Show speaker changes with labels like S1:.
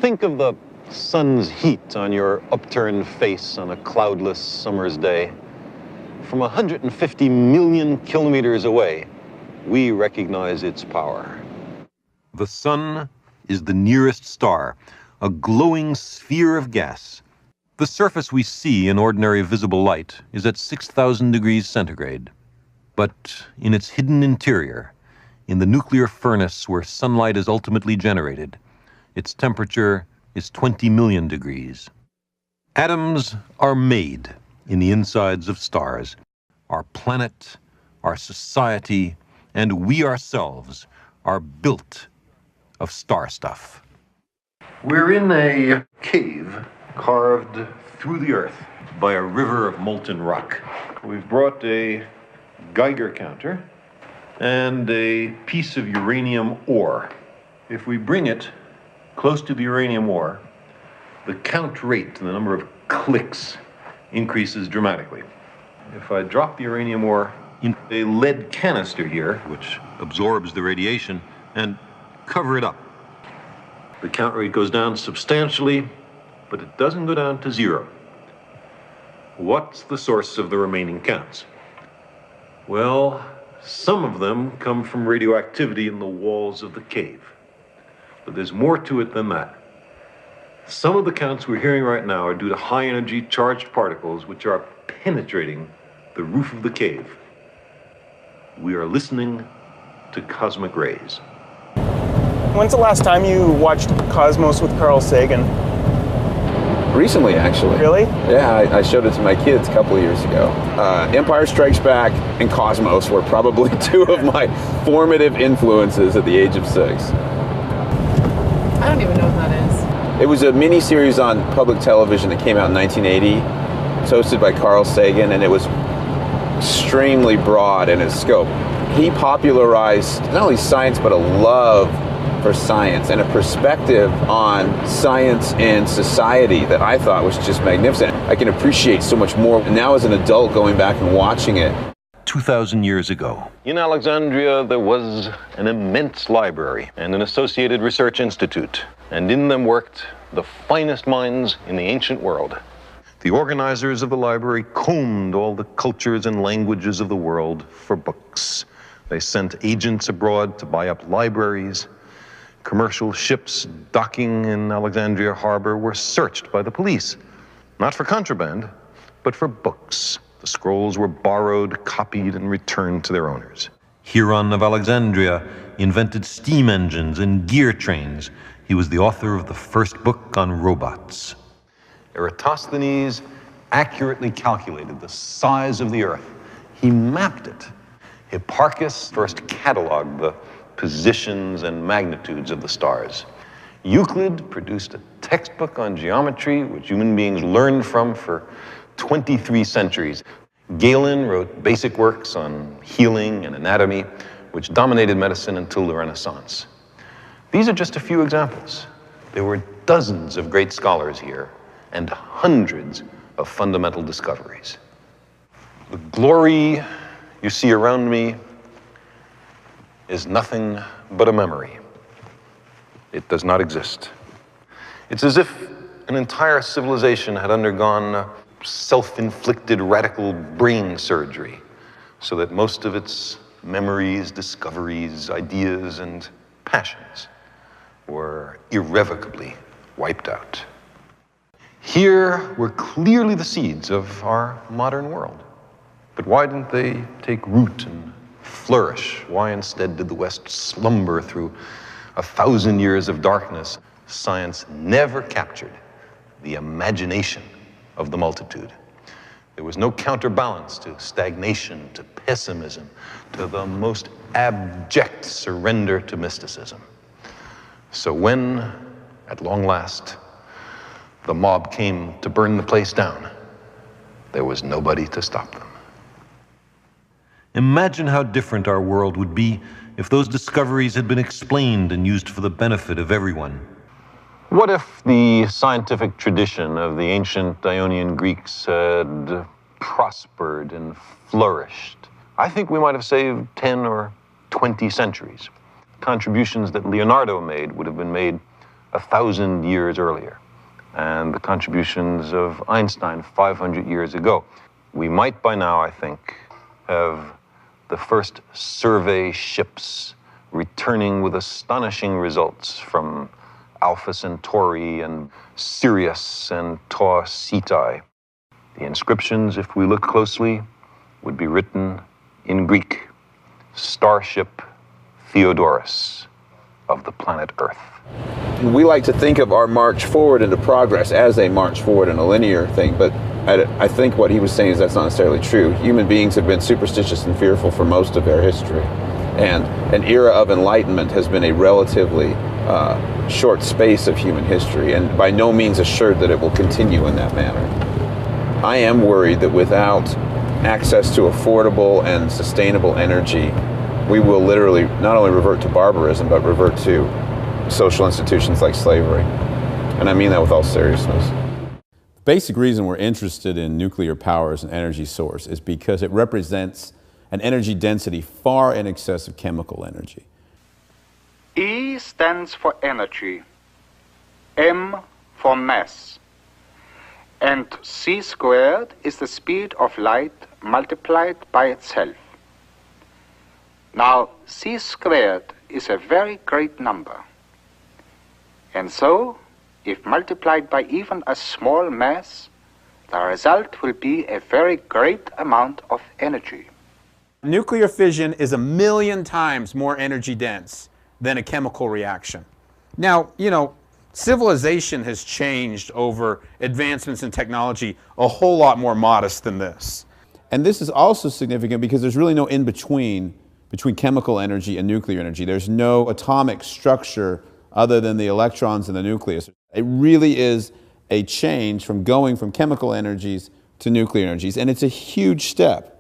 S1: Think of the sun's heat on your upturned face on a cloudless summer's day. From 150 million kilometers away, we recognize its power. The sun is the nearest star, a glowing sphere of gas. The surface we see in ordinary visible light is at 6,000 degrees centigrade. But in its hidden interior, in the nuclear furnace where sunlight is ultimately generated, its temperature is 20 million degrees. Atoms are made in the insides of stars. Our planet, our society, and we ourselves are built of star stuff. We're in a cave carved through the earth by a river of molten rock. We've brought a Geiger counter and a piece of uranium ore. If we bring it close to the uranium ore, the count rate, the number of clicks, increases dramatically. If I drop the uranium ore in a lead canister here, which absorbs the radiation, and cover it up, the count rate goes down substantially, but it doesn't go down to zero. What's the source of the remaining counts? Well, some of them come from radioactivity in the walls of the cave. But there's more to it than that. Some of the counts we're hearing right now are due to high-energy charged particles which are penetrating the roof of the cave. We are listening to cosmic rays.
S2: When's the last time you watched Cosmos with Carl Sagan?
S3: Recently, actually.
S2: Really?
S3: Yeah, I showed it to my kids a couple of years ago. Empire Strikes Back and Cosmos were probably two of my formative influences at the age of 6.
S4: I don't even know what that is.
S3: It was a mini-series on public television that came out in 1980. It's hosted by Carl Sagan, and it was extremely broad in its scope. He popularized not only science, but a love for science and a perspective on science and society that I thought was just magnificent. I can appreciate so much more now as an adult going back and watching it.
S1: 2,000 years ago, in Alexandria, there was an immense library and an associated research institute, and in them worked the finest minds in the ancient world. The organizers of the library combed all the cultures and languages of the world for books. They sent agents abroad to buy up libraries. Commercial ships docking in Alexandria Harbor were searched by the police, not for contraband, but for books. The scrolls were borrowed, copied, and returned to their owners. Huron of Alexandria invented steam engines and gear trains. He was the author of the first book on robots. Eratosthenes accurately calculated the size of the Earth. He mapped it. Hipparchus first cataloged the positions and magnitudes of the stars. Euclid produced a textbook on geometry, which human beings learned from for 23 centuries. Galen wrote basic works on healing and anatomy, which dominated medicine until the Renaissance. These are just a few examples. There were dozens of great scholars here and hundreds of fundamental discoveries. The glory you see around me is nothing but a memory. It does not exist. It's as if an entire civilization had undergone self-inflicted radical brain surgery so that most of its memories, discoveries, ideas, and passions were irrevocably wiped out. Here were clearly the seeds of our modern world. But why didn't they take root and flourish? Why instead did the West slumber through 1,000 years of darkness? Science never captured the imagination of the multitude. There was no counterbalance to stagnation, to pessimism, to the most abject surrender to mysticism. So when, at long last, the mob came to burn the place down, there was nobody to stop them. Imagine how different our world would be if those discoveries had been explained and used for the benefit of everyone. What if the scientific tradition of the ancient Ionian Greeks had prospered and flourished? I think we might have saved 10 or 20 centuries. Contributions that Leonardo made would have been made 1,000 years earlier, and the contributions of Einstein 500 years ago. We might by now, I think, have the first survey ships returning with astonishing results from Alpha Centauri and Sirius and Tau Ceti. The inscriptions, if we look closely, would be written in Greek: Starship Theodorus of the planet Earth.
S3: We like to think of our march forward into progress as a march forward in a linear thing, but I think what he was saying is that's not necessarily true. Human beings have been superstitious and fearful for most of their history, and an era of enlightenment has been a relatively short space of human history, and by no means assured that it will continue in that manner. I am worried that without access to affordable and sustainable energy, we will literally not only revert to barbarism, but revert to social institutions like slavery. And I mean that with all seriousness.
S4: The basic reason we're interested in nuclear power as an energy source is because it represents an energy density far in excess of chemical energy.
S5: E stands for energy, M for mass, and c squared is the speed of light multiplied by itself. Now, c squared is a very great number, and so, if multiplied by even a small mass, the result will be a very great amount of energy.
S2: Nuclear fission is 1,000,000 times more energy dense than a chemical reaction. Now, civilization has changed over advancements in technology a whole lot more modest than this.
S4: And this is also significant because there's really no in-between between chemical energy and nuclear energy. There's no atomic structure other than the electrons in the nucleus. It really is a change from going from chemical energies to nuclear energies, and it's a huge step.